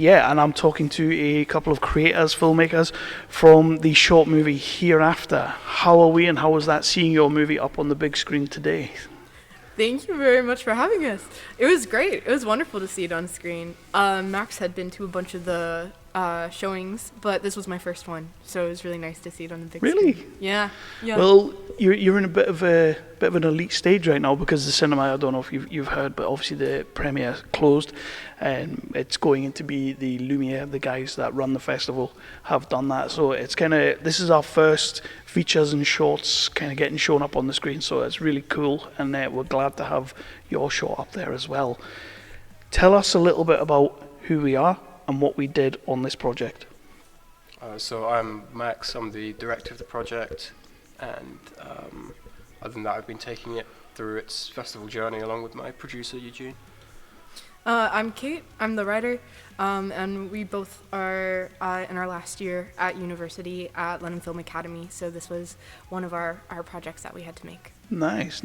Yeah, and I'm talking to a couple of creators, filmmakers from the short movie Hereafter. How are we, and how was that seeing your movie up on the big screen today? Thank you very much for having us. It was great. It was wonderful to see it on screen. Max had been to a bunch of the showings, but this was my first one, so it was really nice to see it on the big Really? screen. Yeah. Well, you're in a bit of an elite stage right now, because the cinema, I don't know if you've heard, but obviously the premiere closed, and it's going to be the Lumiere. The guys that run the festival have done that, so it's this is our first features and shorts kind of getting shown up on the screen, so it's really cool, and we're glad to have your short up there as well. Tell us a little bit about who we are and what we did on this project. So I'm Max, I'm the director of the project, and other than that I've been taking it through its festival journey along with my producer Eugene. I'm Kate, I'm the writer, and we both are in our last year at university at London Film Academy, so this was one of our projects that we had to make. Nice.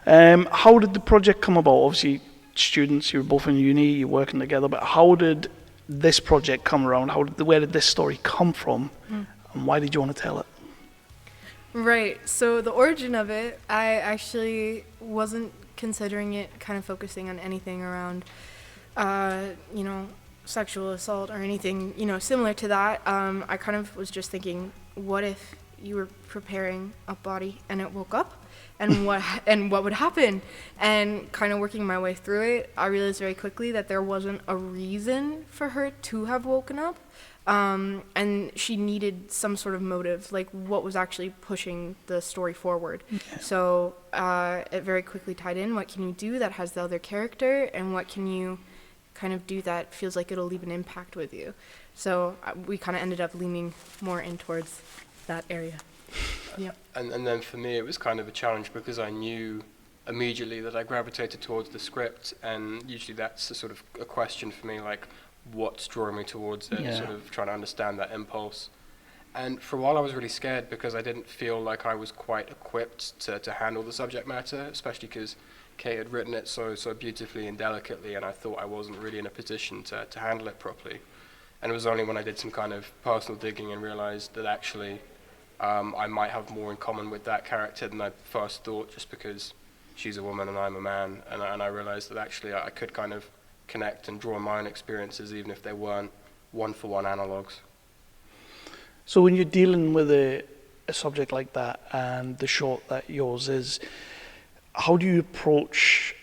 How did the project come about? Obviously, students, you're both in uni, you're working together, but how did this project come around? Where did this story come from, and why did you want to tell it? Right, so the origin of it, I actually wasn't considering it kind of focusing on anything around, sexual assault or anything, similar to that. I kind of was just thinking, what if you were preparing a body and it woke up? And what would happen? And kind of working my way through it, I realized very quickly that there wasn't a reason for her to have woken up, and she needed some sort of motive, like what was actually pushing the story forward. Yeah. So it very quickly tied in, what can you do that has the other character, and what can you kind of do that feels like it'll leave an impact with you. So we kind of ended up leaning more in towards that area. Yeah. And then for me it was kind of a challenge, because I knew immediately that I gravitated towards the script, and usually that's a sort of a question for me, like what's drawing me towards it, sort of trying to understand that impulse. And for a while I was really scared, because I didn't feel like I was quite equipped to handle the subject matter, especially because Kate had written it so beautifully and delicately, and I thought I wasn't really in a position to handle it properly. And it was only when I did some kind of personal digging and realized that actually I might have more in common with that character than I first thought, just because she's a woman and I'm a man, and I realized that actually I could kind of connect and draw on my own experiences, even if they weren't one-for-one analogues. So when you're dealing with a subject like that, and the short that yours is, how do you approach?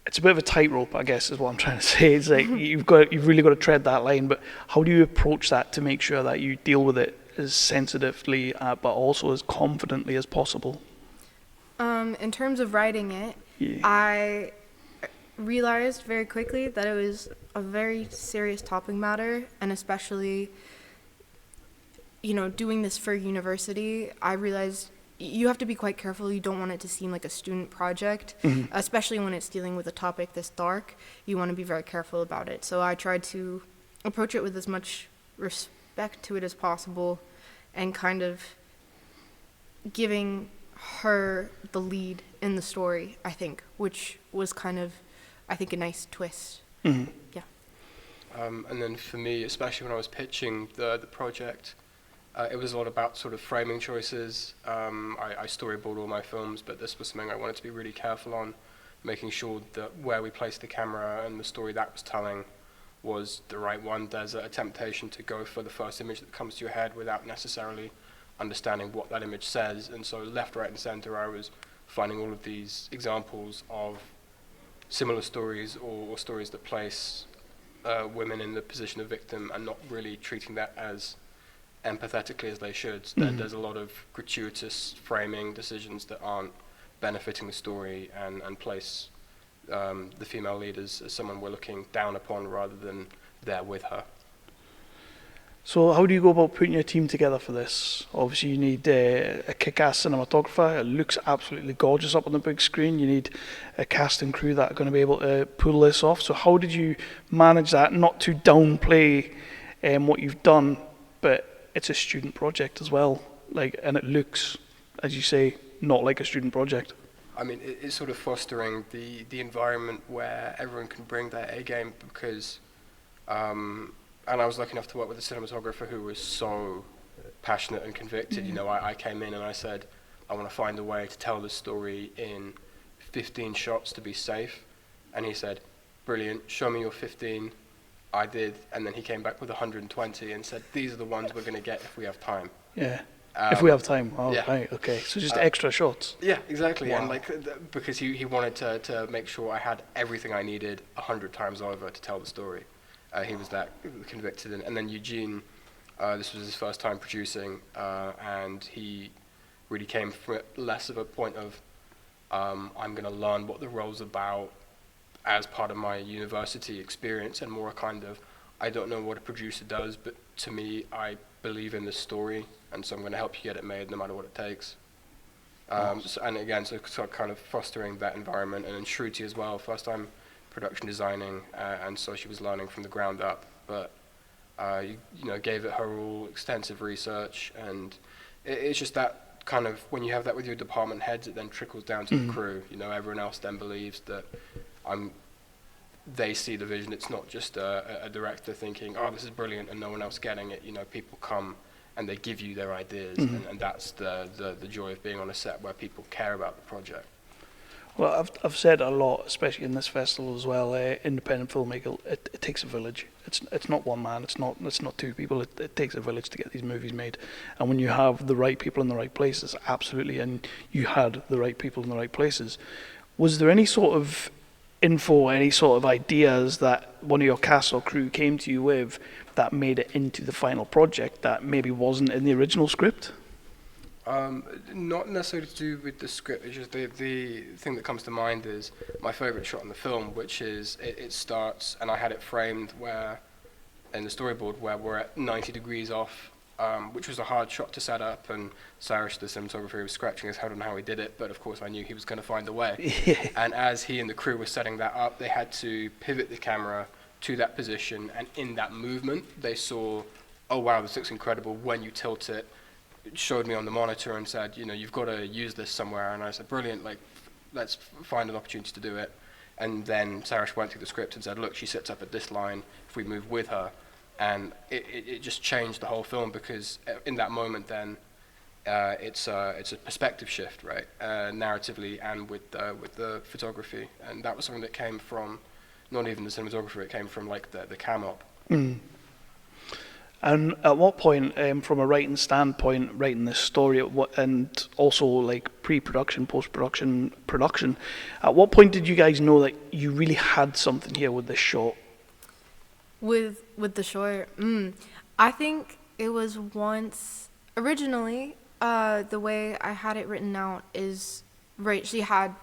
It's a bit of a tightrope, I guess, is what I'm trying to say. It's like you've really got to tread that line. But how do you approach that to make sure that you deal with it as sensitively, but also as confidently as possible? In terms of writing it, I realized very quickly that it was a very serious topic matter, and especially, doing this for university, I realized you have to be quite careful. You don't want it to seem like a student project, especially when it's dealing with a topic this dark. You want to be very careful about it. So I tried to approach it with as much respect to it as possible, and kind of giving her the lead in the story, I think, which was kind of, I think, a nice twist. Mm-hmm. Yeah. And then for me, especially when I was pitching the project, it was a lot about sort of framing choices. I storyboard all my films, but this was something I wanted to be really careful on, making sure that where we placed the camera and the story that was telling was the right one. There's a temptation to go for the first image that comes to your head without necessarily understanding what that image says, and so left, right, and center I was finding all of these examples of similar stories or stories that place women in the position of victim and not really treating that as empathetically as they should. There's a lot of gratuitous framing decisions that aren't benefiting the story, and place the female lead as someone we're looking down upon rather than there with her. So how do you go about putting your team together for this? Obviously you need a kick-ass cinematographer. It looks absolutely gorgeous up on the big screen. You need a cast and crew that are going to be able to pull this off. So how did you manage that, not to downplay what you've done, but it's a student project as well, and it looks, as you say, not like a student project. I mean, it's sort of fostering the environment where everyone can bring their A game, because And I was lucky enough to work with a cinematographer who was so passionate and convicted. You know, I came in and I said, I want to find a way to tell this story in 15 shots to be safe. And he said, brilliant, show me your 15. I did, and then he came back with 120 and said, these are the ones we're going to get if we have time. Yeah. If we have time. Oh, yeah. right, okay. So just extra shots. Yeah, exactly. Wow. And like, because he wanted to make sure I had everything I needed 100 times over to tell the story. He was that convicted. And then Eugene, this was his first time producing, and he really came from it less of a point of, I'm going to learn what the role's about as part of my university experience, and more a kind of, I don't know what a producer does, but to me, I believe in this story, and so I'm going to help you get it made no matter what it takes. And again, so kind of fostering that environment. And then Shruti as well, first time production designing, and so she was learning from the ground up, but you know, gave it her all, extensive research, and it's just that kind of, when you have that with your department heads, it then trickles down to the crew. You know, everyone else then believes that they see the vision. It's not just a director thinking, oh, this is brilliant, and no one else getting it. You know, people come and they give you their ideas, and that's the joy of being on a set where people care about the project. Well, I've said a lot, especially in this festival as well. Independent filmmaker, it takes a village. It's not one man. It's not two people. It takes a village to get these movies made. And when you have the right people in the right places, absolutely. And you had the right people in the right places. Was there any sort of info, any sort of ideas that one of your cast or crew came to you with that made it into the final project that maybe wasn't in the original script? Not necessarily to do with the script. It's just the thing that comes to mind is my favourite shot in the film, which is it starts, and I had it framed where, in the storyboard, where we're at 90 degrees off, which was a hard shot to set up, and Sarish, the cinematographer, was scratching his head on how he did it, but of course I knew he was going to find a way. And as he and the crew were setting that up, they had to pivot the camera to that position, and in that movement, they saw, oh wow, this looks incredible. When you tilt it, showed me on the monitor and said, you know, you've got to use this somewhere. And I said, brilliant, like, let's find an opportunity to do it. And then Sarish went through the script and said, look, she sits up at this line if we move with her. And it just changed the whole film, because in that moment then, it's a perspective shift, right, narratively and with the photography. And that was something that came from not even the cinematographer, it came from like the cam op. And at what point, from a writing standpoint, writing this story, and also like pre-production, post-production, production, at what point did you guys know that you really had something here with this short? With the short, I think it was once, originally, the way I had it written out is, right, she had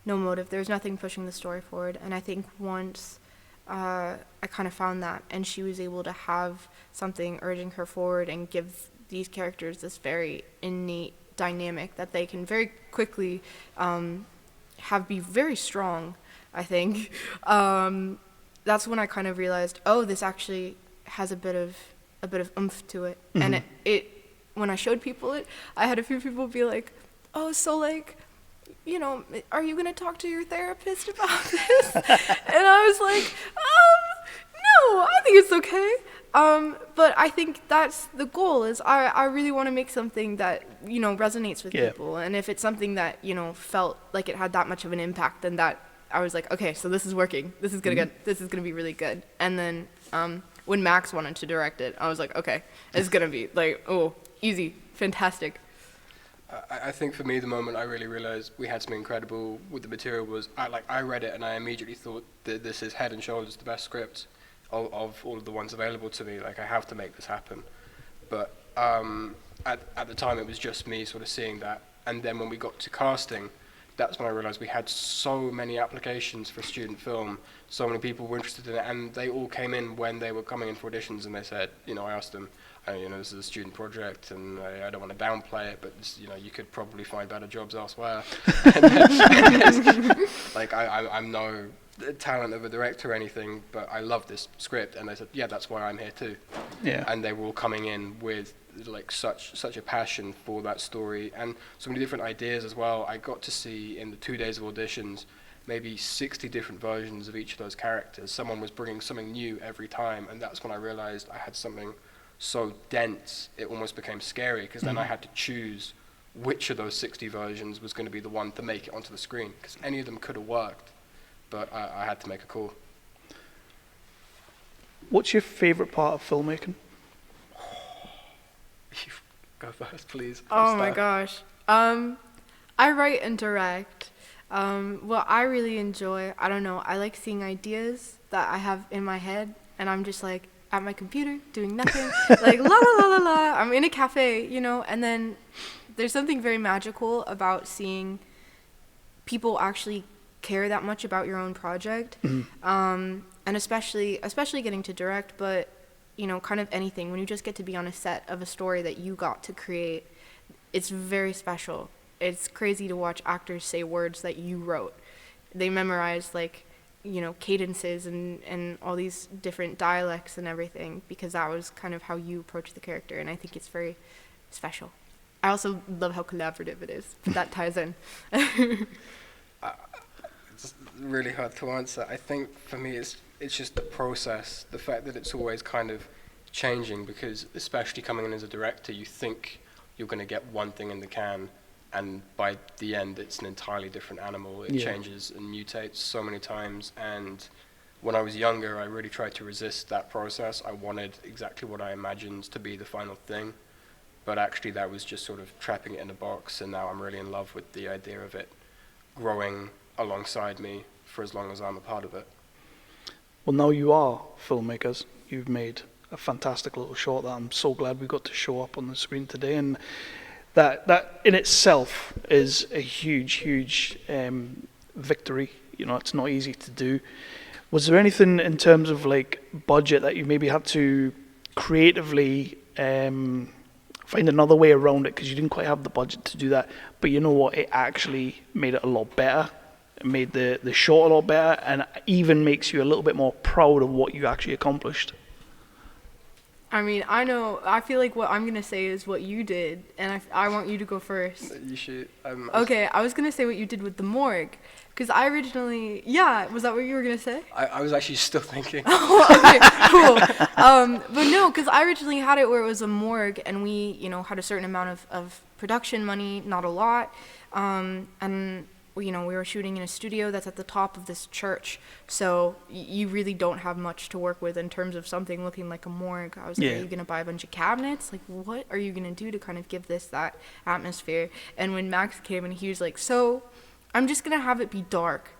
no motive. There's nothing pushing the story forward. And I think once I kind of found that, and she was able to have something urging her forward and give these characters this very innate dynamic that they can very quickly have be very strong, I think. That's when I kind of realized, oh, this actually has a bit of oomph to it. And it when I showed people it, I had a few people be like, oh, so like, you know, are you gonna talk to your therapist about this? And I was like, no, I think it's okay. But I think that's the goal, is I really want to make something that, you know, resonates with people. And if it's something that, you know, felt like it had that much of an impact, then that I was like, okay, so this is working. This is gonna be really good. And then when Max wanted to direct it, I was like, okay, it's gonna be like, oh, easy, fantastic. I think for me, the moment I really realized we had something incredible with the material was, I read it and I immediately thought that this is head and shoulders the best script of all of the ones available to me. Like, I have to make this happen. But at the time, it was just me sort of seeing that. And then when we got to casting, that's when I realized we had so many applications for student film, so many people were interested in it, and they all came in when they were coming in for auditions, and they said, you know, I asked them, you know, this is a student project, and I don't want to downplay it, but this, you know, you could probably find better jobs elsewhere. Like, I'm no talent of a director or anything, but I love this script, and they said, yeah, that's why I'm here too. Yeah. And they were all coming in with like such a passion for that story, and so many different ideas as well. I got to see in the 2 days of auditions maybe 60 different versions of each of those characters. Someone was bringing something new every time, and that's when I realized I had something so dense it almost became scary, because then I had to choose which of those 60 versions was going to be the one to make it onto the screen, because any of them could have worked, but I had to make a call. What's your favourite part of filmmaking? You go first, please. Oh my gosh. I write and direct. What I really enjoy, I don't know, I like seeing ideas that I have in my head, and I'm just like at my computer doing nothing, like la la la la la. I'm in a cafe, you know, and then there's something very magical about seeing people actually care that much about your own project, and especially getting to direct, but you know, kind of anything, when you just get to be on a set of a story that you got to create, it's very special. It's crazy to watch actors say words that you wrote. They memorize, like, you know, cadences and all these different dialects and everything, because that was kind of how you approach the character, and I think it's very special. I also love how collaborative it is, but that ties in. It's really hard to answer. I think for me it's just the process, the fact that it's always kind of changing, because especially coming in as a director, you think you're going to get one thing in the can, and by the end it's an entirely different animal. It changes and mutates so many times, and when I was younger I really tried to resist that process. I wanted exactly what I imagined to be the final thing, but actually that was just sort of trapping it in a box, and now I'm really in love with the idea of it growing alongside me for as long as I'm a part of it. Well, now you are filmmakers. You've made a fantastic little short that I'm so glad we got to show up on the screen today, and that in itself is a huge victory. You know, it's not easy to do. Was there anything in terms of like budget that you maybe had to creatively find another way around it, because you didn't quite have the budget to do that, but you know what, it actually made it a lot better? It made the short a lot better, and even makes you a little bit more proud of what you actually accomplished. I mean, I feel like what I'm going to say is what you did, and I want you to go first. You should. Okay, I was going to say what you did with the morgue, because I originally, was that what you were going to say? I was actually still thinking. Okay, cool. But no, because I originally had it where it was a morgue, and we, you know, had a certain amount of production money, not a lot, and you know, we were shooting in a studio that's at the top of this church, so you really don't have much to work with in terms of something looking like a morgue. I was like, are you going to buy a bunch of cabinets? Like, what are you going to do to kind of give this that atmosphere? And when Max came and he was like, so I'm just going to have it be dark.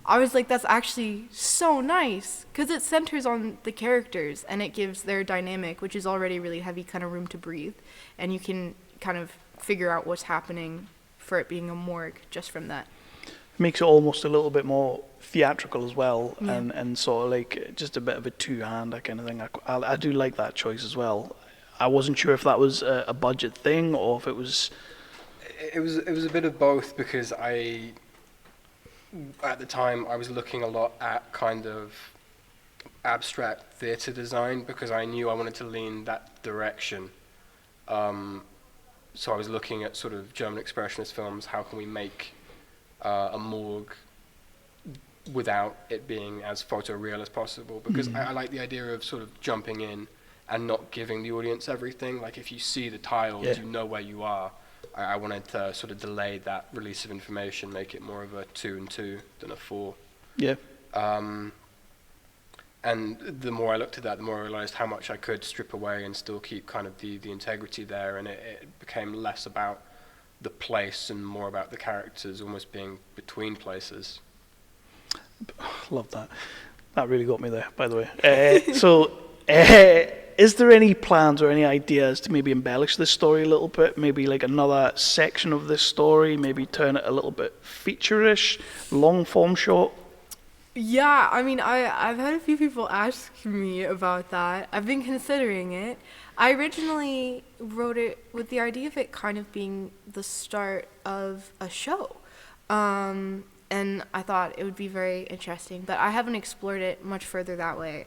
I was like, that's actually so nice, because it centers on the characters and it gives their dynamic, which is already really heavy, kind of room to breathe, and you can kind of figure out what's happening for it being a morgue just from that. It makes it almost a little bit more theatrical as well, and sort of like just a bit of a two-hand kind of thing. I do like that choice as well. I wasn't sure if that was a budget thing or if it was... It was a bit of both, because at the time I was looking a lot at kind of abstract theatre design, because I knew I wanted to lean that direction. So I was looking at sort of German expressionist films. How can we make a morgue without it being as photoreal as possible? Because I like the idea of sort of jumping in and not giving the audience everything. Like, if you see the tiles, you know where you are. I wanted to sort of delay that release of information, make it more of a 2 and 2 than a 4. Yeah. And the more I looked at that, the more I realized how much I could strip away and still keep kind of the integrity there, and it became less about the place and more about the characters almost being between places. Love that. That really got me there, by the way. Is there any plans or any ideas to maybe embellish this story a little bit? Maybe like another section of this story, maybe turn it a little bit feature-ish, long-form short? Yeah, I mean, I've had a few people ask me about that. I've been considering it. I originally wrote it with the idea of it kind of being the start of a show. And I thought it would be very interesting, but I haven't explored it much further that way.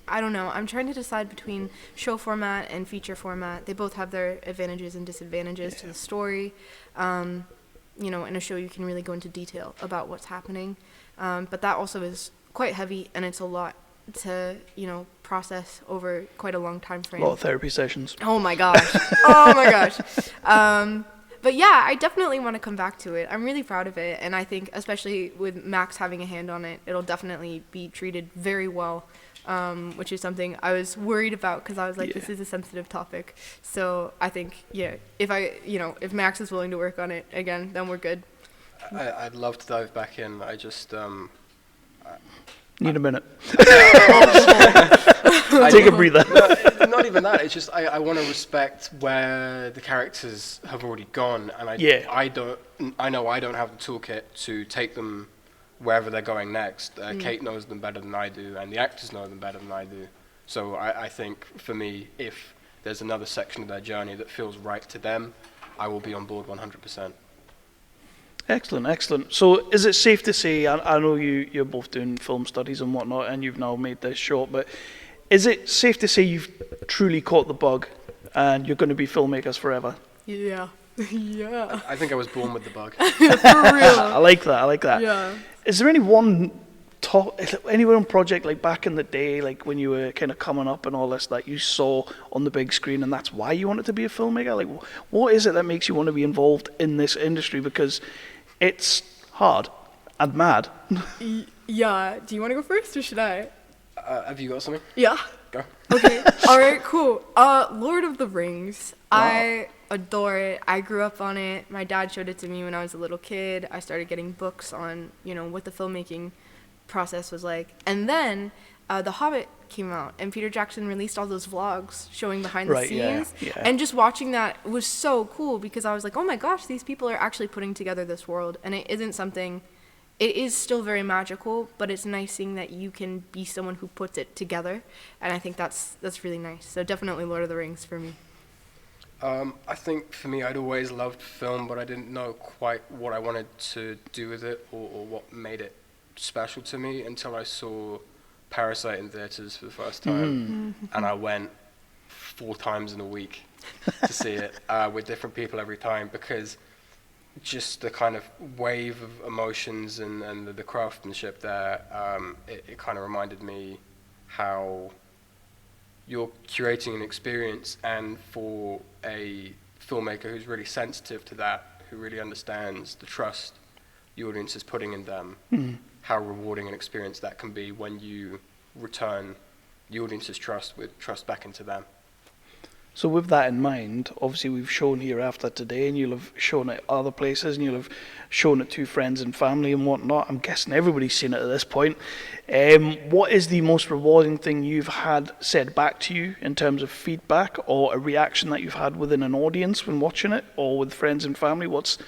I don't know. I'm trying to decide between show format and feature format. They both have their advantages and disadvantages to the story. you know, in a show you can really go into detail about what's happening. But that also is quite heavy, and it's a lot to, you know, process over quite a long time frame. A lot of therapy sessions. Oh my gosh. Oh my gosh. But yeah, I definitely want to come back to it. I'm really proud of it, and I think especially with Max having a hand on it, it'll definitely be treated very well, which is something I was worried about, because I was like, this is a sensitive topic. So I think, if Max is willing to work on it again, then we're good. I'd love to dive back in. I just Need a minute. I Take a breather. No, not even that. It's just I want to respect where the characters have already gone, and I know I don't have the toolkit to take them wherever they're going next. Kate knows them better than I do, and the actors know them better than I do. So I think for me, if there's another section of their journey that feels right to them, I will be on board 100%. Excellent, excellent. So is it safe to say, I know you're both doing film studies and whatnot, and you've now made this short, but is it safe to say you've truly caught the bug and you're going to be filmmakers forever? Yeah. Yeah. I think I was born with the bug. For real. I like that. Yeah. Is there any one project, like back in the day, like when you were kind of coming up and all this, that you saw on the big screen and that's why you wanted to be a filmmaker? Like, what is it that makes you want to be involved in this industry? Because it's hard and mad. Yeah. Do you want to go first, or should I? Have you got something? Yeah. Go. Okay. All right. Cool. Lord of the Rings. Wow. I adore it. I grew up on it. My dad showed it to me when I was a little kid. I started getting books on, you know, what the filmmaking process was like. And then The Hobbit came out, and Peter Jackson released all those vlogs showing behind the scenes. Yeah. And just watching that was so cool, because I was like, oh my gosh, these people are actually putting together this world. And it isn't something, it is still very magical, but it's nice seeing that you can be someone who puts it together. And I think that's really nice. So definitely Lord of the Rings for me. I think for me, I'd always loved film, but I didn't know quite what I wanted to do with it, or what made it special to me, until I saw Parasite in theaters for the first time. And I went 4 times in a week to see it with different people every time, because just the kind of wave of emotions and the craftsmanship there, it kind of reminded me how you're curating an experience, and for a filmmaker who's really sensitive to that, who really understands the trust the audience is putting in them, how rewarding an experience that can be when you return the audience's trust with trust back into them. So with that in mind, obviously we've shown Hereafter today, and you'll have shown it other places, and you'll have shown it to friends and family and whatnot. I'm guessing everybody's seen it at this point. What is the most rewarding thing you've had said back to you in terms of feedback, or a reaction that you've had within an audience when watching it, or with friends and family? What's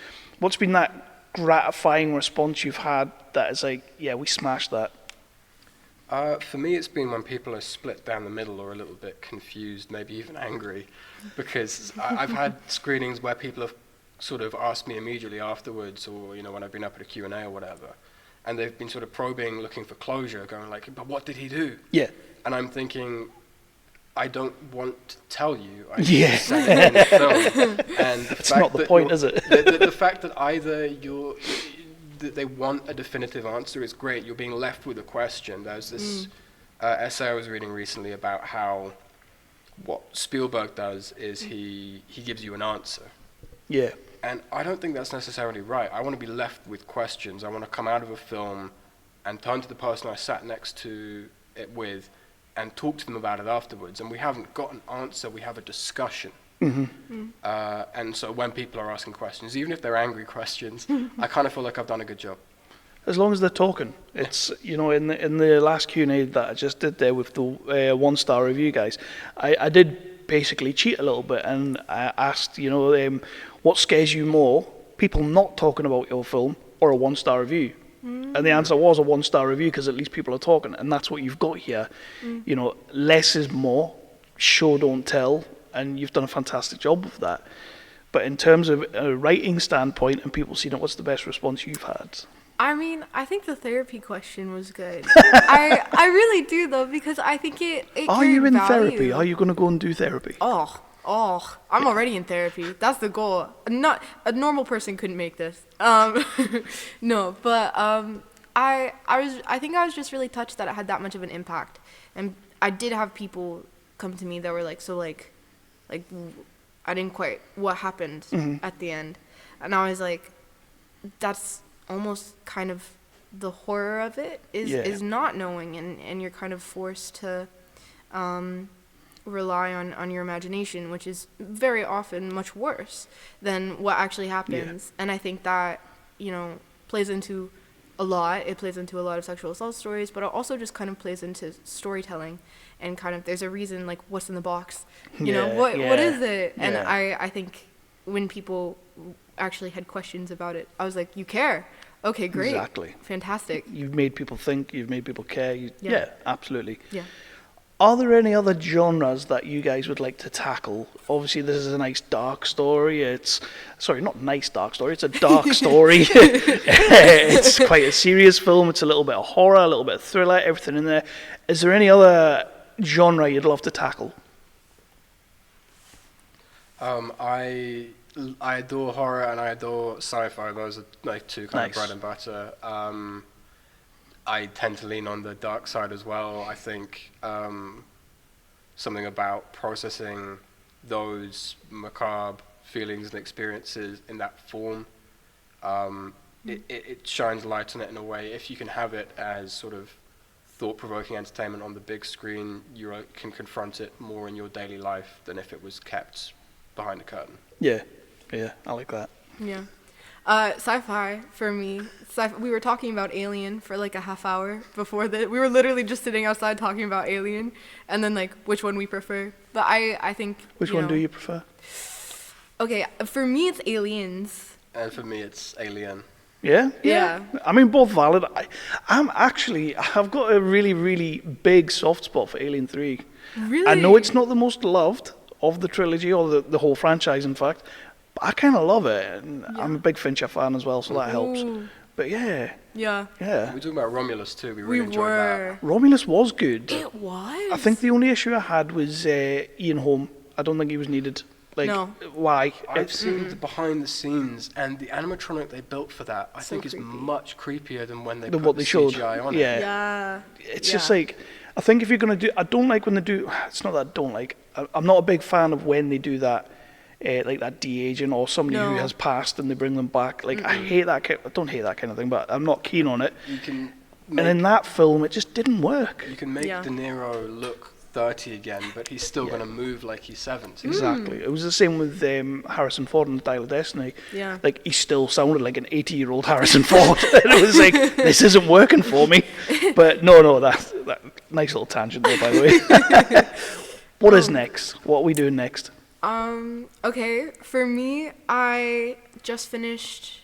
been that gratifying response you've had that is like, yeah, we smashed that? For me, it's been when people are split down the middle, or a little bit confused, maybe even angry, because I've had screenings where people have sort of asked me immediately afterwards, or, you know, when I've been up at a Q&A or whatever, and they've been sort of probing, looking for closure, going like, but what did he do? Yeah. And I'm thinking, I don't want to tell you. I Yeah. say it in the film. And It's not the point, is it? The fact that either that they want a definitive answer is great. You're being left with a question. There's this essay I was reading recently about how what Spielberg does is he gives you an answer. Yeah. And I don't think that's necessarily right. I want to be left with questions. I want to come out of a film and turn to the person I sat next to it with and talk to them about it afterwards. And we haven't got an answer, we have a discussion. And so when people are asking questions, even if they're angry questions, I kind of feel like I've done a good job. As long as they're talking. It's, you know, in the last Q&A that I just did there with the 1-star review guys, I did basically cheat a little bit, and I asked, you know, what scares you more, people not talking about your film or a 1-star review? And the answer was a 1-star review, because at least people are talking, and that's what you've got here. You know, less is more, show don't tell, and you've done a fantastic job with that. But in terms of a writing standpoint and people seeing it, what's the best response you've had? I mean, I think the therapy question was good. I really do, though, because I think it Are you in value. therapy? Are you going to go and do therapy? Oh, Oh, I'm already in therapy. That's the goal. Not a normal person couldn't make this. No, but I think I was just really touched that it had that much of an impact, and I did have people come to me that were like, so like I didn't quite what happened at the end, and I was like, that's almost kind of the horror of it is not knowing, and you're kind of forced to rely on your imagination, which is very often much worse than what actually happens. And I think that, you know, plays into a lot. It plays into a lot of sexual assault stories, but it also just kind of plays into storytelling, and kind of there's a reason, like, what's in the box, you know, what is it? And I think when people actually had questions about it, I was like, you care? Okay, great. Exactly. Fantastic. You've made people think, you've made people care. Yeah, absolutely. Yeah. Are there any other genres that you guys would like to tackle? Obviously, this is a nice dark story. It's a dark story. It's quite a serious film. It's a little bit of horror, a little bit of thriller, everything in there. Is there any other genre you'd love to tackle? I adore horror and I adore sci-fi. Those are like two kind of bread and butter. I tend to lean on the dark side as well. I think something about processing those macabre feelings and experiences in that form, it shines light on it in a way. If you can have it as sort of thought-provoking entertainment on the big screen, you can confront it more in your daily life than if it was kept behind a curtain. Yeah, I like that. Yeah. Sci-fi for me. We were talking about Alien for like a half hour before that. We were literally just sitting outside talking about Alien, and then like which one we prefer. But I think. Which one do you prefer? Okay, for me it's Aliens. And for me it's Alien. Yeah. I mean, both valid. I've got a really, really big soft spot for Alien 3. Really? I know it's not the most loved of the trilogy, or the whole franchise, in fact. But I kind of love it, and I'm a big Fincher fan as well, so that helps. But yeah. Yeah. We're talking about Romulus too. We really enjoyed that. Romulus was good. It was. I think the only issue I had was Ian Holm. I don't think he was needed. Like, no. Why? I've seen the behind the scenes, and the animatronic they built for that, I think, is much creepier than when they put what the they showed. CGI on it. Yeah. It's just like, I think if you're going to do, I don't like when they do, it's not that I don't like, I'm not a big fan of when they do that, like that de-aging, or somebody who has passed and they bring them back. Like, I hate that I don't hate that kind of thing, but I'm not keen on it. And in that film, it just didn't work. You can make De Niro look 30 again, but he's still going to move like he's 70. Exactly. It was the same with Harrison Ford in Dial of Destiny. Yeah. Like, he still sounded like an 80-year-old Harrison Ford. And it was like, this isn't working for me. But no, that nice little tangent there, by the way. What is next? What are we doing next? Okay, for me, I didn't just finish.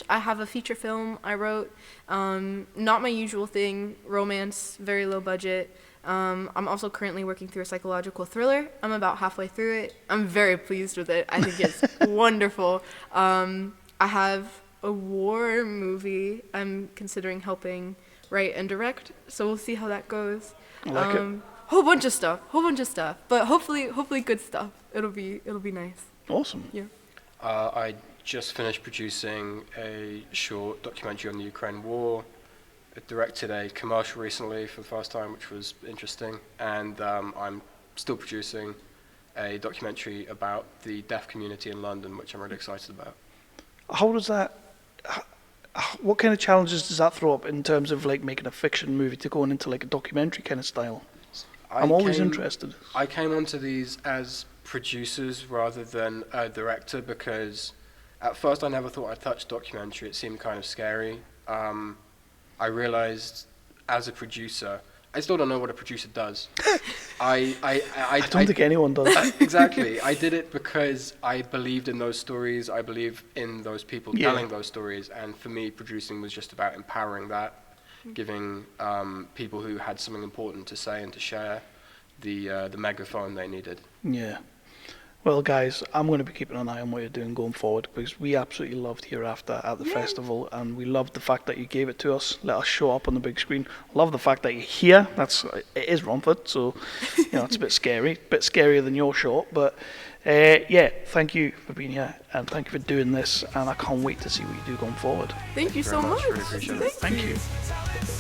I have a feature film I wrote. Not my usual thing, romance, very low budget. I'm also currently working through a psychological thriller. I'm about halfway through it. I'm very pleased with it. I think it's wonderful. I have a war movie I'm considering helping write and direct, so we'll see how that goes. I like it. Whole bunch of stuff, but hopefully good stuff. It'll be nice. Awesome. Yeah. I just finished producing a short documentary on the Ukraine war. I directed a commercial recently for the first time, which was interesting, and I'm still producing a documentary about the deaf community in London, which I'm really excited about. How does that? What kind of challenges does that throw up in terms of like making a fiction movie to going into like a documentary kind of style? I'm always interested. I came onto these as producers rather than a director because at first I never thought I'd touch documentary. It seemed kind of scary. I realized as a producer, I still don't know what a producer does. I don't think anyone does. Exactly. I did it because I believed in those stories. I believe in those people telling those stories. And for me, producing was just about empowering that, giving people who had something important to say and to share the megaphone they needed. Yeah. Well, guys, I'm going to be keeping an eye on what you're doing going forward, because we absolutely loved Hereafter at the festival, and we loved the fact that you gave it to us, let us show up on the big screen. Love the fact that you're here. It is Romford, so it's a bit scary, a bit scarier than your short, but thank you for being here, and thank you for doing this, and I can't wait to see what you do going forward. Thank you so very much. much. Really appreciate it. Thank you.